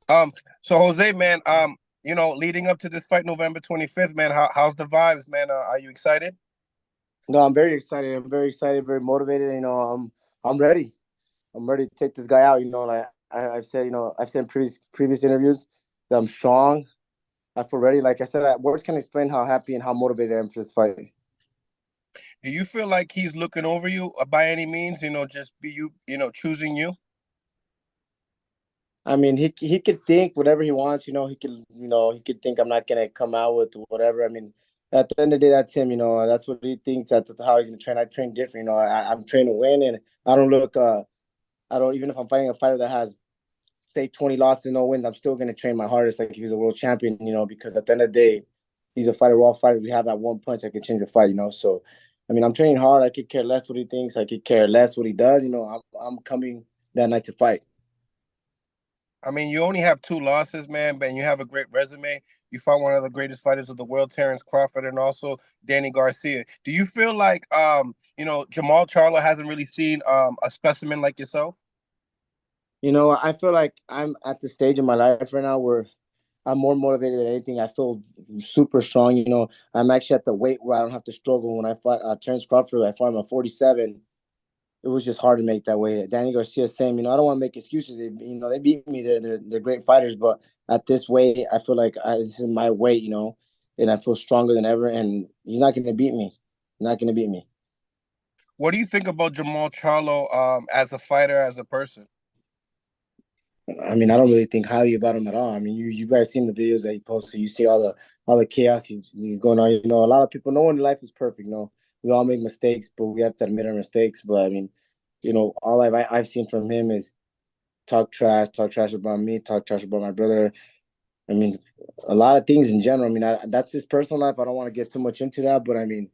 Um, so Jose, man, leading up to this fight November 25th, man, how's the vibes, man? Are you excited? No, I'm very excited. I'm very excited, very motivated. I'm ready. I'm ready to take this guy out. Like I've said, I've said in previous interviews that I'm strong. I feel ready. Like I said, words can explain how happy and how motivated I am for this fight. Do you feel like he's looking over you by any means? Just be you, choosing you. I mean, he could think whatever he wants. He could think I'm not gonna come out with whatever. I mean, at the end of the day, that's him. That's what he thinks. That's how he's gonna train. I train different. I'm trained to win, and I don't look. I don't even if I'm fighting a fighter that has say 20 losses, no wins, I'm still gonna train my hardest like he's a world champion. Because at the end of the day, he's a fighter. We're all fighters. We have that one punch that could change the fight. So, I mean, I'm training hard. I could care less what he thinks. I could care less what he does. I'm coming that night to fight. I mean, you only have two losses, man, but you have a great resume. You fought one of the greatest fighters of the world, Terence Crawford, and also Danny Garcia. Do you feel like Jermall Charlo hasn't really seen a specimen like yourself? I feel like I'm at the stage in my life right now where I'm more motivated than anything. I feel super strong. I'm actually at the weight where I don't have to struggle. When I fought Terence Crawford, I fought him at 47. It was just hard to make that weight. Danny Garcia, same. I don't want to make excuses. They beat me. They're great fighters, but at this weight, I feel like this is my weight. And I feel stronger than ever. And he's not going to beat me. Not going to beat me. What do you think about Jermall Charlo as a fighter, as a person? I mean, I don't really think highly about him at all. I mean, you guys seen the videos that he posted. You see all the chaos he's going on. A lot of people. No one in life is perfect. We all make mistakes, but we have to admit our mistakes. But I mean, all I've seen from him is talk trash about me, talk trash about my brother. I mean, a lot of things in general. I mean, that's his personal life. I don't want to get too much into that, but I mean,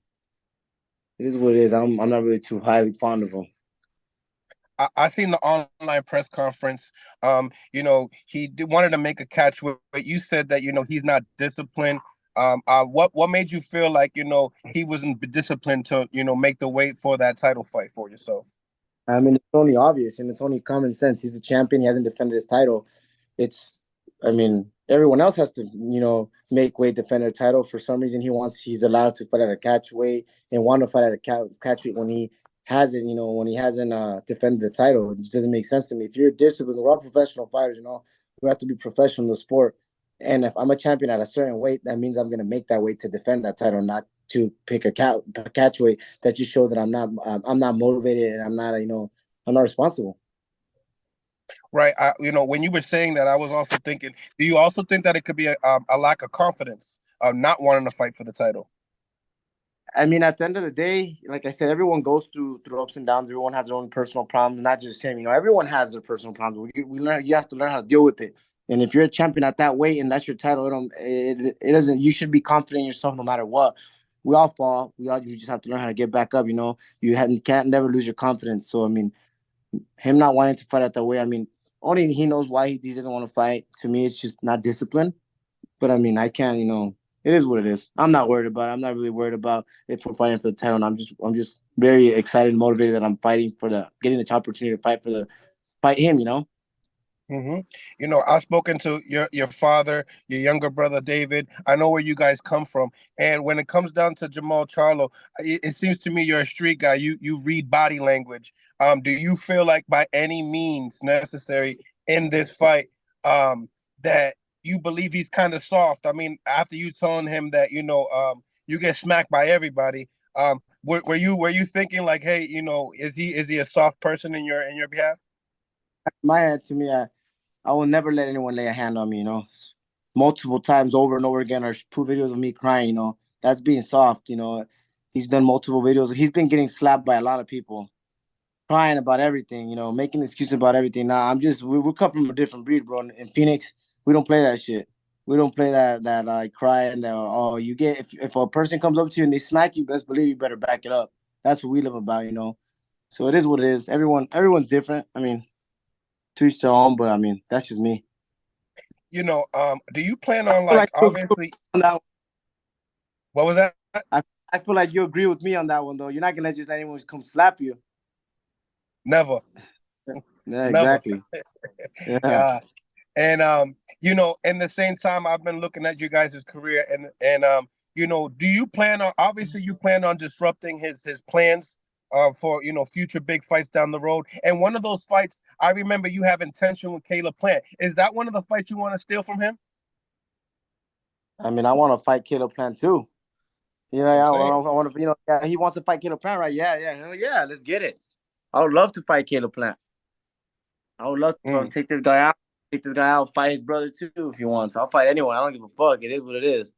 it is what it is. I'm not really too highly fond of him. I seen the online press conference. Wanted to make a catch, but you said that he's not disciplined. What made you feel like he wasn't disciplined to make the weight for that title fight for yourself? I mean, it's only obvious and it's only common sense. He's the champion. He hasn't defended his title. It's, I mean, everyone else has to, make weight defend their title. For some reason, he's allowed to fight at a catch weight and want to fight at a catch weight when he hasn't defended the title. It just doesn't make sense to me. If you're disciplined, we're all professional fighters. We have to be professional in the sport. And if I'm a champion at a certain weight, that means I'm going to make that weight to defend that title, not to pick a catch weight that just show that I'm not motivated and I'm not responsible. Right. When you were saying that, I was also thinking, do you also think that it could be a lack of confidence of not wanting to fight for the title? I mean, at the end of the day, like I said, everyone goes through ups and downs. Everyone has their own personal problems, not just him. Everyone has their personal problems. We learn. You have to learn how to deal with it. And if you're a champion at that weight and that's your title, it doesn't. You should be confident in yourself no matter what. We all fall. You just have to learn how to get back up. Can't never lose your confidence. So I mean, him not wanting to fight at that weight. I mean, only he knows why he doesn't want to fight. To me, it's just not discipline. But I mean, I can't. It is what it is. I'm not worried about it. I'm not really worried about if we're fighting for the title. And I'm just very excited and motivated that I'm fighting for getting the opportunity to fight him. hmm I've spoken to your father, your younger brother David. I know where you guys come from, and when it comes down to Jermall Charlo, it seems to me you're a street guy. You read body language. Do you feel like by any means necessary in this fight, that you believe he's kind of soft? I mean, after you telling him that you get smacked by everybody, were you thinking like, hey, is he a soft person in your behalf? My head to me, I will never let anyone lay a hand on me. Multiple times over and over again, or put videos of me crying. That's being soft. He's done multiple videos. He's been getting slapped by a lot of people, crying about everything. Making excuses about everything. Nah, we come from a different breed, bro. In Phoenix, we don't play that shit. We don't play that cry and that you get if a person comes up to you and they smack you, best believe you better back it up. That's what we live about. So it is what it is. Everyone's different. I mean, to each their own, but I mean, that's just me. Do you plan I on feel like like you agree obviously on that. what was that? I, I feel like you agree with me on that one, though. You're not gonna let just anyone just come slap you. Never, Yeah, never. exactly. Yeah. Yeah. And in the same time, I've been looking at you guys' career, and do you plan on, obviously you plan on disrupting his plans for future big fights down the road. And one of those fights, I remember you having tension with Caleb Plant. Is that one of the fights you want to steal from him? I mean, I want to fight Caleb Plant too. That's what I'm I saying. want to. Yeah, he wants to fight Caleb Plant, right? Yeah, yeah, hell yeah, let's get it. I would love to fight Caleb Plant. I would love to Mm. take this guy out. Take this guy out, fight his brother too if he wants. I'll fight anyone. I don't give a fuck. It is what it is.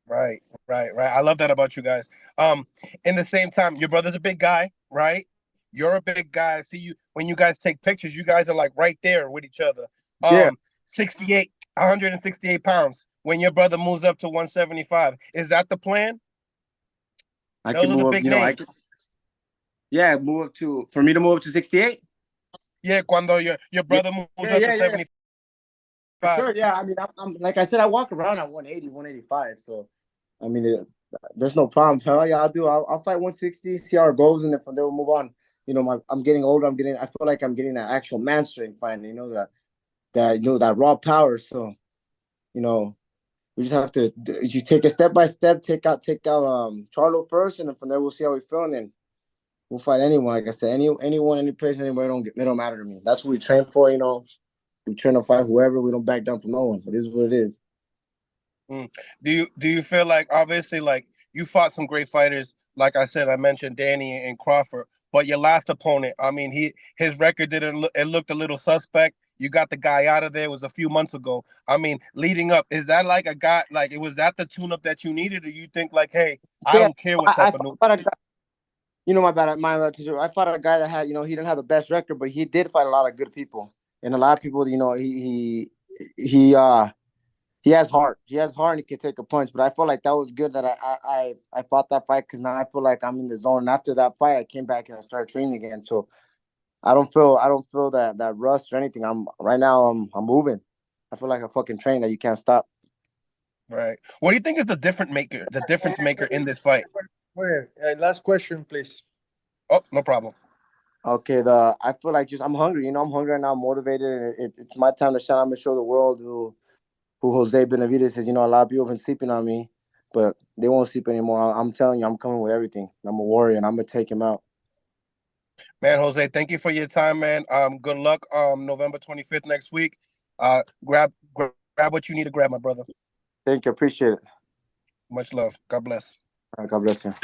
Right, right. I love that about you guys. Um, in the same time, your brother's a big guy, right? You're a big guy. I see you when you guys take pictures, you guys are like right there with each other. Yeah, 68, 168 pounds. When your brother moves up to 175, is that the plan? I can Those are the move up. big I can. names. Yeah, move up to for me to move up to 68. Yeah, cuando your Yeah, brother moves yeah, up to yeah, yeah. 75. For sure. Yeah, I mean, I'm like I said, I walk around at 180, 185. So, I mean, there's no problem. Hell yeah, I'll do. I'll fight 160, see how it goes, and then from there we'll move on. I'm getting older. I feel like I'm getting that actual man strength finally. That raw power. So, you know, we just have to. You take it step by step. Take out Charlo first, and then from there we'll see how we feel, and then we'll fight anyone. Like I said, anyone, any place, anywhere. It don't matter to me. That's what we train for. We train to fight whoever. We don't back down from no one. It is what it is. Mm. Do you feel like, obviously, like, you fought some great fighters, like I said, I mentioned Danny and Crawford, but your last opponent, I mean, his record didn't look, it looked a little suspect. You got the guy out of there. It was a few months ago. I mean, leading up, is that like a guy, like, it was that the tune up that you needed, or you think like, hey, I Yeah, don't care what type of new. fought a guy. My bad. I fought a guy that had. He didn't have the best record, but he did fight a lot of good people, and a lot of people. He has heart. He has heart, and he can take a punch. But I felt like that was good that I fought that fight because now I feel like I'm in the zone. And after that fight, I came back and I started training again. So I don't feel that rust or anything. I'm right now. I'm moving. I feel like a fucking train that you can't stop. Right. What do you think is the difference maker in this fight? Wait, last question, please. Oh, no problem. Okay, I feel like just I'm hungry. I'm hungry right now. I'm motivated. It's my time to shine. I'm gonna show the world who Jose Benavidez is. A lot of people have been sleeping on me, but they won't sleep anymore. I'm telling you, I'm coming with everything. I'm a warrior, and I'm gonna take him out. Man, Jose, thank you for your time, man. Good luck. November 25th next week. Grab what you need to grab, my brother. Thank you, appreciate it. Much love. God bless. All right, God bless you.